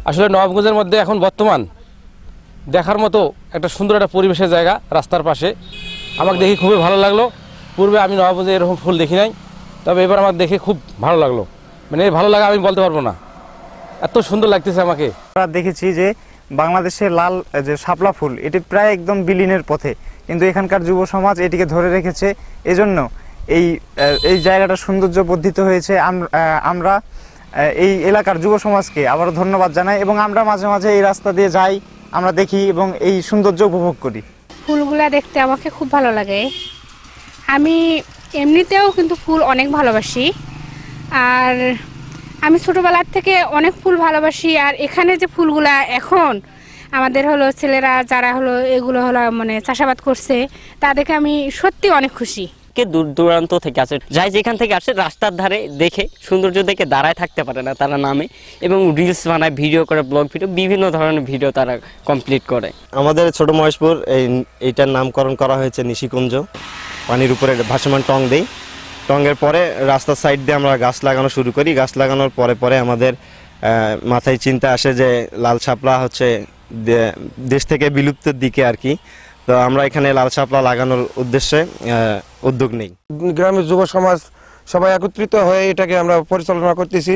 আসলে নবাবগঞ্জের মধ্যে এখন বর্তমান দেখার মতো একটা সুন্দর একটা পরিবেশের জায়গা, রাস্তার পাশে। আমাকে দেখে খুবই ভালো লাগলো। পূর্বে আমি নবাবগঞ্জে এরকম ফুল দেখি নাই, তবে এবার আমার দেখে খুব ভালো লাগলো। মানে ভালো লাগা আমি বলতে পারবো না, এত সুন্দর লাগতেছে আমাকে। আমরা দেখেছি যে বাংলাদেশের লাল যে শাপলা ফুল এটি প্রায় একদম বিলীনের পথে, কিন্তু এখানকার যুব সমাজ এটিকে ধরে রেখেছে। এজন্য এই জায়গাটা সৌন্দর্য বর্ধিত হয়েছে। আমরা এই এলাকার যুব সমাজকে আবারও ধন্যবাদ জানাই, এবং আমরা মাঝে মাঝে এই রাস্তা দিয়ে যাই, আমরা দেখি এবং এই সৌন্দর্য উপভোগ করি। ফুলগুলা দেখতে আমাকে খুব ভালো লাগে। আমি এমনিতেও কিন্তু ফুল অনেক ভালোবাসি, আর আমি ছোটোবেলার থেকে অনেক ফুল ভালোবাসি। আর এখানে যে ফুলগুলা এখন আমাদের হলো ছেলেরা যারা হলো এগুলো হলো মানে চাষাবাদ করছে, তাদেরকে আমি সত্যি অনেক খুশি। দূর দূরান্ত থেকে আসে, যাই যেখান থেকে আসে রাস্তার ধারে দেখে সৌন্দর্য দেখে দাঁড়ায় থাকতে পারে না, তারা নামে এবং রিলস বানায়, ভিডিও করে, ব্লগ ভিডিও, বিভিন্ন ধরনের ভিডিও তারা কমপ্লিট করে। আমাদের ছোট মহেশপুর এইটার নামকরণ করা হয়েছে নিশিকুঞ্জ। পানির উপরে ভাসমান টং দেই, টঙের পরে রাস্তার সাইড দিয়ে আমরা গাছ লাগানো শুরু করি। গাছ লাগানোর পরে পরে আমাদের মাথায় চিন্তা আসে যে লাল শাপলা হচ্ছে দেশ থেকে বিলুপ্তের দিকে আর কি। তো আমরা এখানে লাল শাপলা লাগানোর উদ্দেশ্যে উদ্যোগ নেই। গ্রামের যুব সমাজ সবাই একত্রিত হয়ে এটাকে আমরা পরিচালনা করতেছি।